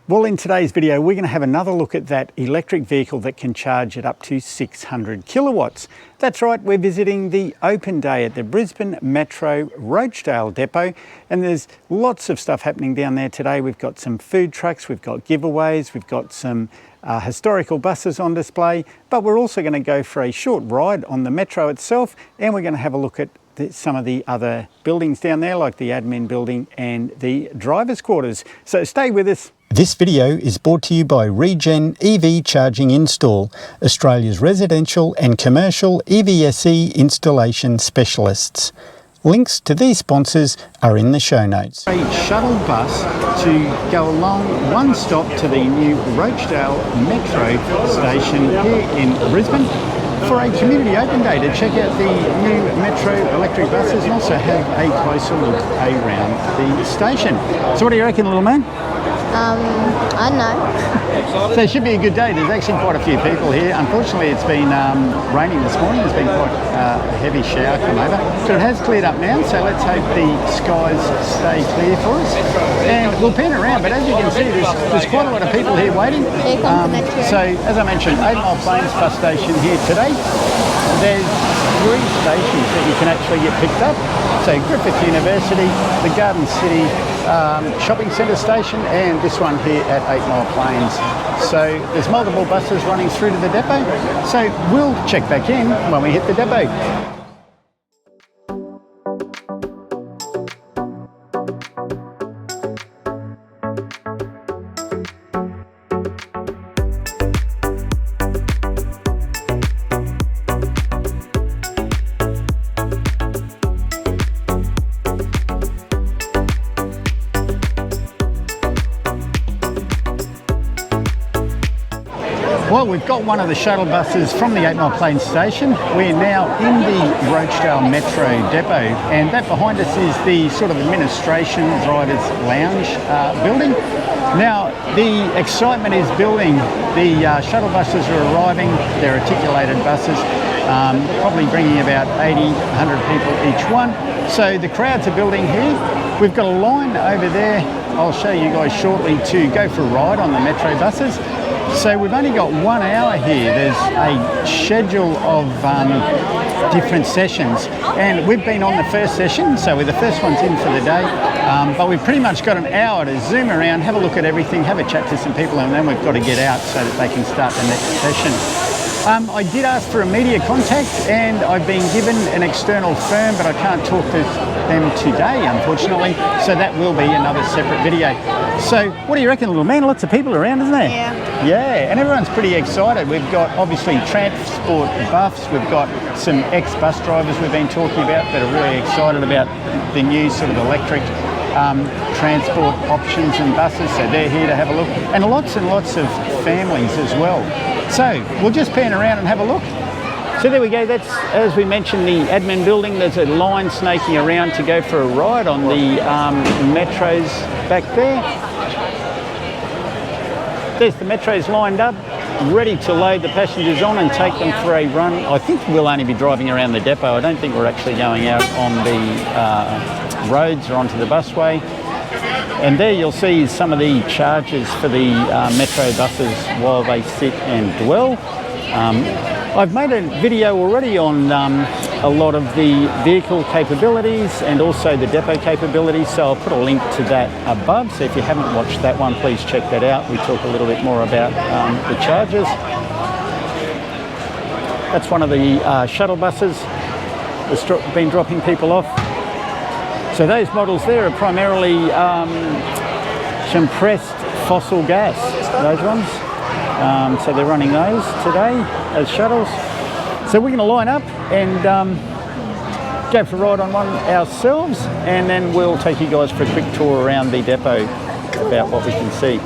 Well, in today's video, we're going to have another look at that electric vehicle that can charge at up to 600 kilowatts. That's right, we're visiting the open day at the Brisbane Metro Rochedale Depot, and there's lots of stuff happening down there today. We've got some food trucks, we've got giveaways, we've got some historical buses on display, but we're also going to go for a short ride on the Metro itself, and we're going to have a look at some of the other buildings down there, like the admin building and the driver's quarters. So stay with us. This video is brought to you by ReGen EV Charging Install, Australia's residential and commercial EVSE installation specialists. Links to these sponsors are in the show notes. A shuttle bus to go along one stop to the new Rochedale Metro station here in Brisbane for a community open day to check out the new Metro electric buses and also have a closer look around the station. So what do you reckon, little man? I don't know. So it should be a good day. There's actually quite a few people here. Unfortunately, it's been raining this morning. There's been quite a heavy shower come over. But it has cleared up now, so let's hope the skies stay clear for us. And we'll pan around, but as you can see, there's quite a lot of people here waiting. So, as I mentioned, 8 Mile Plains bus station here today. There's 3 stations that you can actually get picked up. So Griffith University, the Garden City shopping centre station, and this one here at 8 Mile Plains. So there's multiple buses running through to the depot. So we'll check back in when we hit the depot. Well, we've got one of the shuttle buses from the 8 Mile Plains station. We're now in the Rochedale Metro Depot, and that behind us is the sort of administration driver's lounge building. Now, the excitement is building. The shuttle buses are arriving. They're articulated buses, probably bringing about 80, 100 people each one. So the crowds are building here. We've got a line over there. I'll show you guys shortly to go for a ride on the Metro buses. So we've only got 1 hour here. There's a schedule of different sessions, and we've been on the first session, so we're the first ones in for the day, but we've pretty much got an hour to zoom around, have a look at everything, have a chat to some people, and then we've got to get out so that they can start the next session. I did ask for a media contact, and I've been given an external firm, but I can't talk to them today, unfortunately, so that will be another separate video. So what do you reckon, little man? Lots of people around, isn't there? Yeah, and everyone's pretty excited. We've got obviously transport buffs, we've got some ex-bus drivers we've been talking about that are really excited about the new sort of electric transport options and buses, so they're here to have a look, and lots of families as well. So we'll just pan around and have a look. So there we go, that's, as we mentioned, the admin building. There's a line snaking around to go for a ride on the Metros back there. There's the Metros lined up, ready to load the passengers on and take them for a run. I think we'll only be driving around the depot. I don't think we're actually going out on the roads or onto the busway. And there you'll see some of the charges for the Metro buses while they sit and dwell. I've made a video already on a lot of the vehicle capabilities and also the depot capabilities, so I'll put a link to that above. So if you haven't watched that one, please check that out. We talk a little bit more about the charges. That's one of the shuttle buses that's been dropping people off. So those models there are primarily compressed fossil gas, those ones. So they're running those today as shuttles. So we're going to line up and go for a ride on one ourselves, and then we'll take you guys for a quick tour around the depot about what we can see.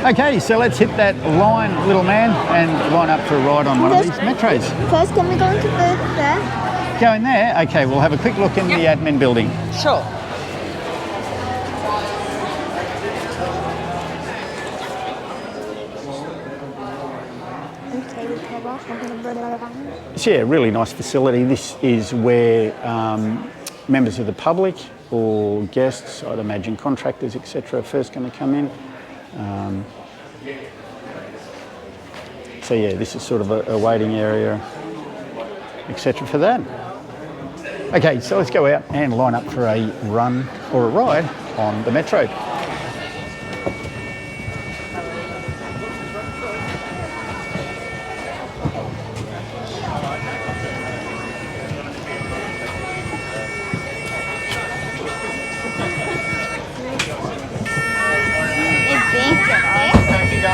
Okay, so let's hit that line, little man, and line up for a ride on one of these Metros. First, can we go into there? Go in there? Okay, we'll have a quick look in the admin building. Sure. So yeah, really nice facility. This is where members of the public or guests, I'd imagine contractors, etc., are first going to come in. So yeah, this is sort of a waiting area, etc. for that. Okay, so let's go out and line up for a run or a ride on the Metro.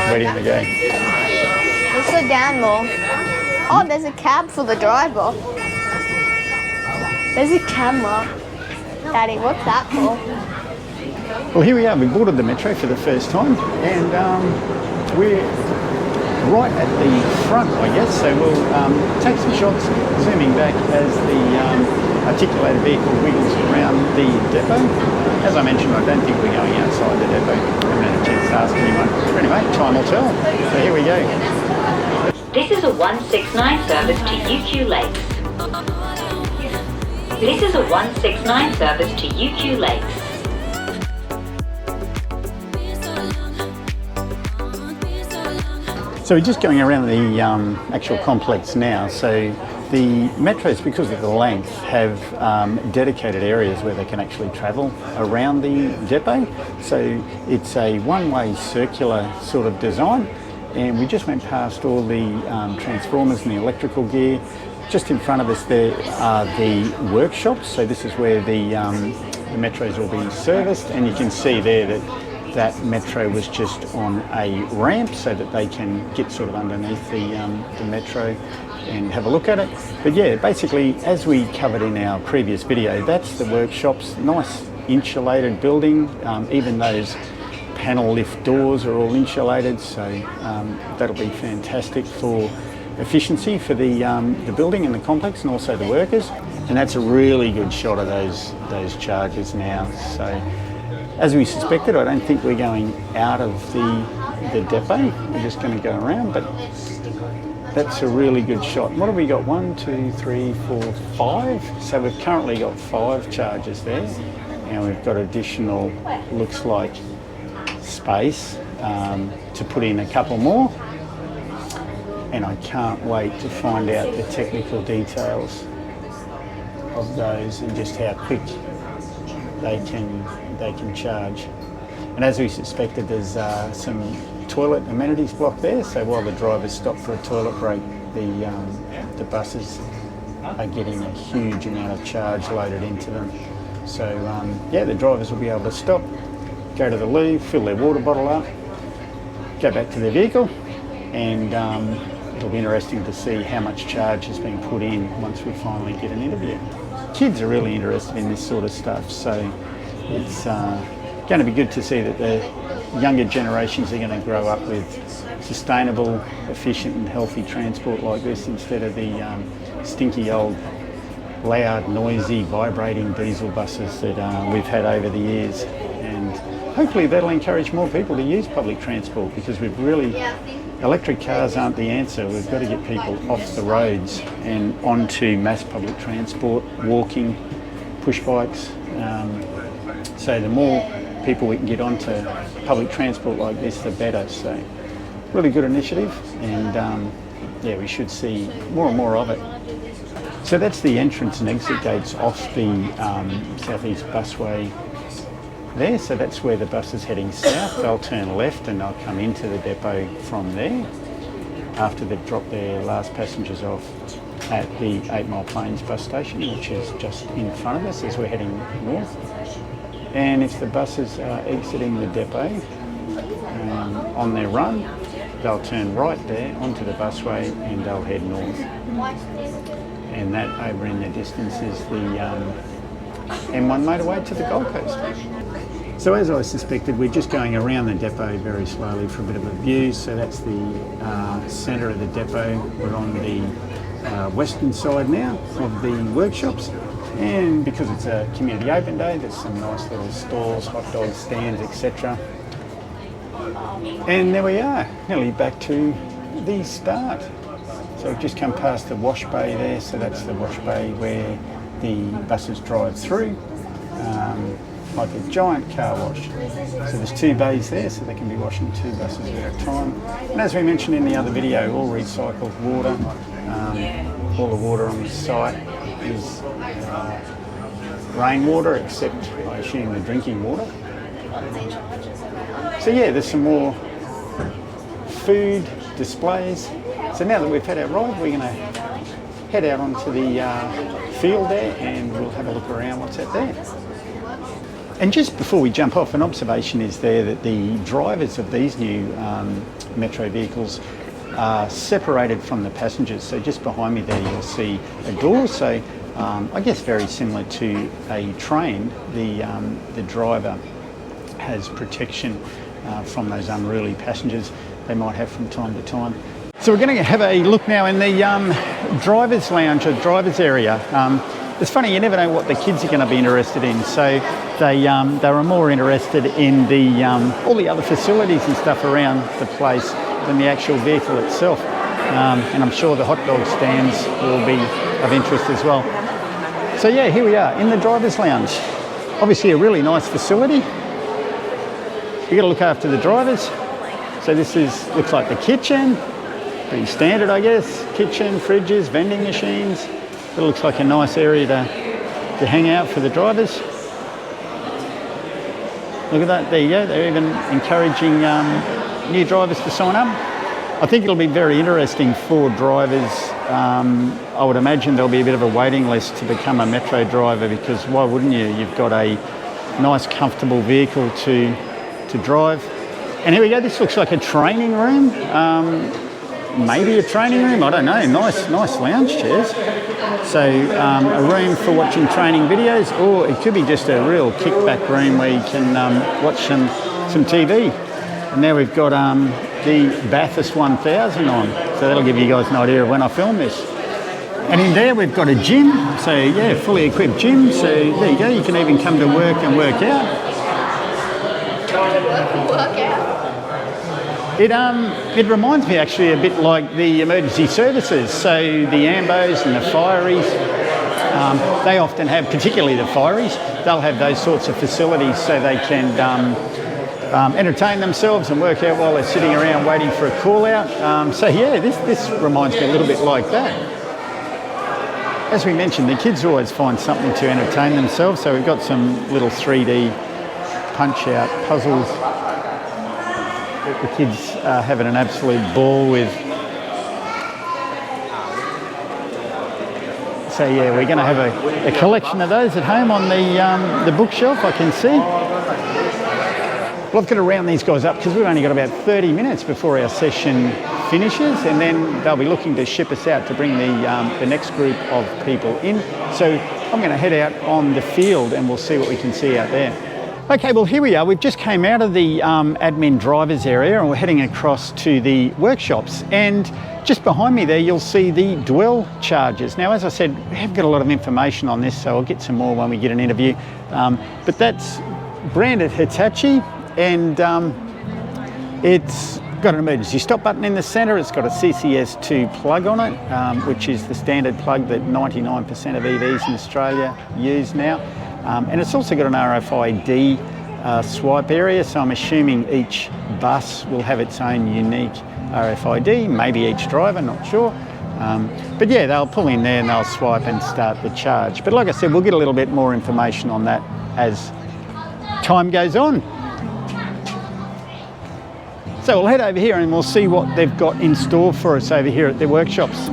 Ready to go. Let's go down more. Oh, there's a cab for the driver. There's a camera. Daddy, what's that for? Well, here we are. We boarded the Metro for the first time, and we're right at the front, I guess. So we'll take some shots, zooming back as the articulated vehicle wiggles around the depot. As I mentioned, I don't think we're going outside the depot. I haven't had a chance to ask anyone. But anyway, time will tell. So here we go. This is a 169 service to UQ Lakes. This is a 169 service to UQ Lakes. So we're just going around the actual complex now. So the metros, because of the length, have dedicated areas where they can actually travel around the depot. So it's a one-way circular sort of design. And we just went past all the transformers and the electrical gear. Just in front of us there are the workshops. So this is where the metros will be serviced. And you can see there that metro was just on a ramp so that they can get sort of underneath the metro and have a look at it. But yeah, basically, as we covered in our previous video, that's the workshops. Nice insulated building. Even those panel lift doors are all insulated, so that'll be fantastic for efficiency for the building and the complex, and also the workers. And that's a really good shot of those chargers now. So as we suspected, I don't think we're going out of the depot. We're just going to go around, but that's a really good shot. What have we got? 1, 2, 3, 4, 5. So we've currently got 5 chargers there, and we've got additional, looks like, space to put in a couple more. And I can't wait to find out the technical details of those and just how quick they can charge. And as we suspected, there's some toilet amenities block there, so while the drivers stop for a toilet break, the buses are getting a huge amount of charge loaded into them. So yeah, the drivers will be able to stop, go to the loo, fill their water bottle up, go back to their vehicle, and it'll be interesting to see how much charge has been put in once we finally get an interview. Kids are really interested in this sort of stuff, so it's going to be good to see that the younger generations are going to grow up with sustainable, efficient and healthy transport like this instead of the stinky old, loud, noisy, vibrating diesel buses that we've had over the years. And hopefully that'll encourage more people to use public transport, because we've really, electric cars aren't the answer. We've got to get people off the roads and onto mass public transport, walking, push bikes. So the more people we can get onto public transport like this, the better. So really good initiative, and yeah, we should see more and more of it. So that's the entrance and exit gates off the Southeast Busway there. So that's where the bus is heading south. They'll turn left and they'll come into the depot from there after they've dropped their last passengers off at the 8 Mile Plains bus station, which is just in front of us as we're heading north. And if the buses are exiting the depot on their run, they'll turn right there onto the busway and they'll head north. And that over in the distance is the M1 motorway to the Gold Coast. So as I suspected, we're just going around the depot very slowly for a bit of a view. So that's the centre of the depot. We're on the western side now of the workshops. And because it's a community open day, there's some nice little stalls, hot dog stands, etc. And there we are, nearly back to the start. So we've just come past the wash bay there, so that's the wash bay where the buses drive through. like a giant car wash. So there's 2 bays there, so they can be washing 2 buses at a time. And as we mentioned in the other video, all recycled water. All the water on the site is rainwater, except I assume the drinking water. So yeah, there's some more food displays. So now that we've had our ride, we're going to head out onto the field there and we'll have a look around what's out there. And just before we jump off, an observation is there that the drivers of these new Metro vehicles are separated from the passengers. So just behind me there you'll see a door. So I guess very similar to a train, the driver has protection from those unruly passengers they might have from time to time. So we're going to have a look now in the driver's lounge or driver's area. It's funny, you never know what the kids are going to be interested in. So they were more interested in all the other facilities and stuff around the place than the actual vehicle itself. And I'm sure the hot dog stands will be of interest as well. So yeah, here we are in the driver's lounge. Obviously a really nice facility. You've got to look after the drivers. So this looks like the kitchen. Pretty standard, I guess. Kitchen, fridges, vending machines. It looks like a nice area to hang out for the drivers. Look at that, there you go. They're even encouraging new drivers to sign up. I think it'll be very interesting for drivers. I would imagine there'll be a bit of a waiting list to become a Metro driver, because why wouldn't you? You've got a nice, comfortable vehicle to drive. And here we go, this looks like a training room. Maybe a training room, I don't know. Nice lounge chairs. So a room for watching training videos, or it could be just a real kickback room where you can watch some TV. And now we've got the Bathurst 1000 on, so that'll give you guys an idea of when I film this. And in there we've got a gym, so yeah, fully equipped gym. So there you go, you can even come to work and work out. It reminds me actually a bit like the emergency services. So the ambos and the fireys, they often have, particularly the fireys, they'll have those sorts of facilities so they can entertain themselves and work out while they're sitting around waiting for a call out. So yeah, this reminds me a little bit like that. As we mentioned, the kids always find something to entertain themselves. So we've got some little 3D punch-out puzzles that the kids are having an absolute ball with. So yeah, we're going to have a collection of those at home on the bookshelf, I can see. Well, I've got to round these guys up because we've only got about 30 minutes before our session finishes, and then they'll be looking to ship us out to bring the next group of people in. So I'm going to head out on the field and we'll see what we can see out there. Okay, well here we are. We've just came out of the admin drivers area and we're heading across to the workshops. And just behind me there, you'll see the Dwell chargers. Now, as I said, we have got a lot of information on this, so I'll get some more when we get an interview. But that's branded Hitachi, and it's got an emergency stop button in the centre. It's got a CCS2 plug on it, which is the standard plug that 99% of EVs in Australia use now. And it's also got an RFID swipe area, so I'm assuming each bus will have its own unique RFID, maybe each driver, not sure. But yeah, they'll pull in there and they'll swipe and start the charge. But like I said, we'll get a little bit more information on that as time goes on. So we'll head over here and we'll see what they've got in store for us over here at their workshops.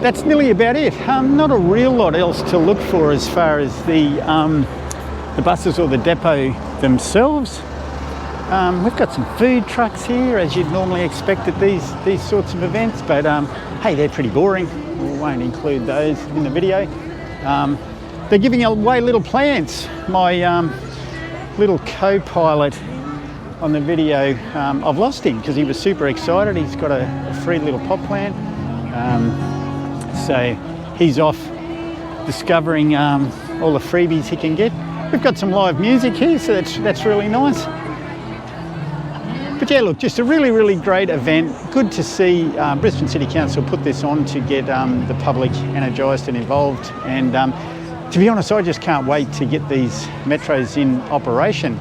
that's nearly about it. Not a real lot else to look for as far as the buses or the depot themselves. We've got some food trucks here, as you'd normally expect at these sorts of events, but hey, they're pretty boring. We won't include those in the video. They're giving away little plants. My little co-pilot on the video, I've lost him because he was super excited. He's got a free little pot plant. So he's off discovering all the freebies he can get. We've got some live music here, so that's really nice. But yeah, look, just a really, really great event. Good to see Brisbane City Council put this on to get the public energised and involved. And to be honest, I just can't wait to get these metros in operation.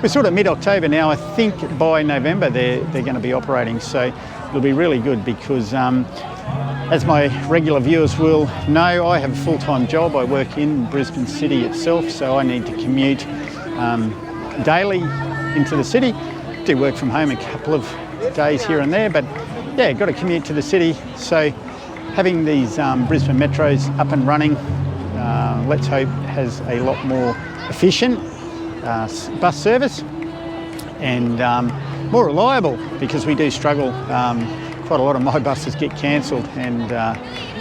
We're sort of mid-October now. I think by November they're going to be operating, so it'll be really good because as my regular viewers will know, I have a full-time job. I work in Brisbane City itself, so I need to commute daily into the city. Do work from home a couple of days here and there, but yeah, got to commute to the city. So having these Brisbane Metros up and running, let's hope has a lot more efficient bus service and more reliable, because we do struggle. Quite a lot of my buses get cancelled, and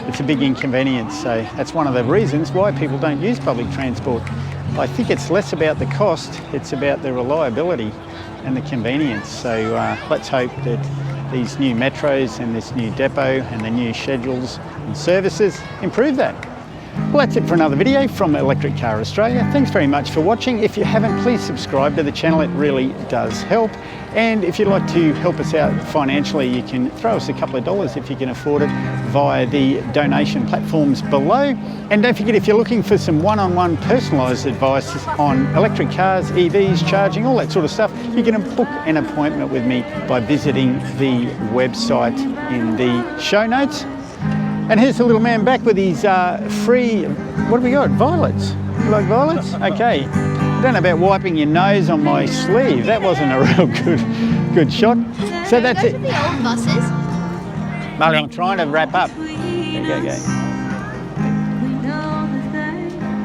it's a big inconvenience. So that's one of the reasons why people don't use public transport. I think it's less about the cost, it's about the reliability and the convenience. So let's hope that these new metros and this new depot and the new schedules and services improve that. Well, that's it for another video from Electric Car Australia. Thanks very much for watching. If you haven't, please subscribe to the channel. It really does help. And if you'd like to help us out financially, you can throw us a couple of dollars if you can afford it via the donation platforms below. And don't forget, if you're looking for some one-on-one personalised advice on electric cars, EVs, charging, all that sort of stuff, you can book an appointment with me by visiting the website in the show notes. And here's the little man back with his free, what have we got? Violets. You like violets? Okay. I don't know about wiping your nose on my sleeve. That wasn't a real good shot. So that's it. Go to the old buses. Molly, I'm trying to wrap up. There you go.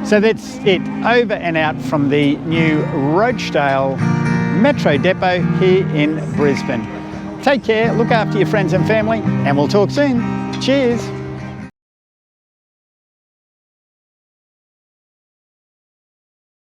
So that's it. Over and out from the new Rochedale Metro Depot here in Brisbane. Take care, look after your friends and family, and we'll talk soon. Cheers.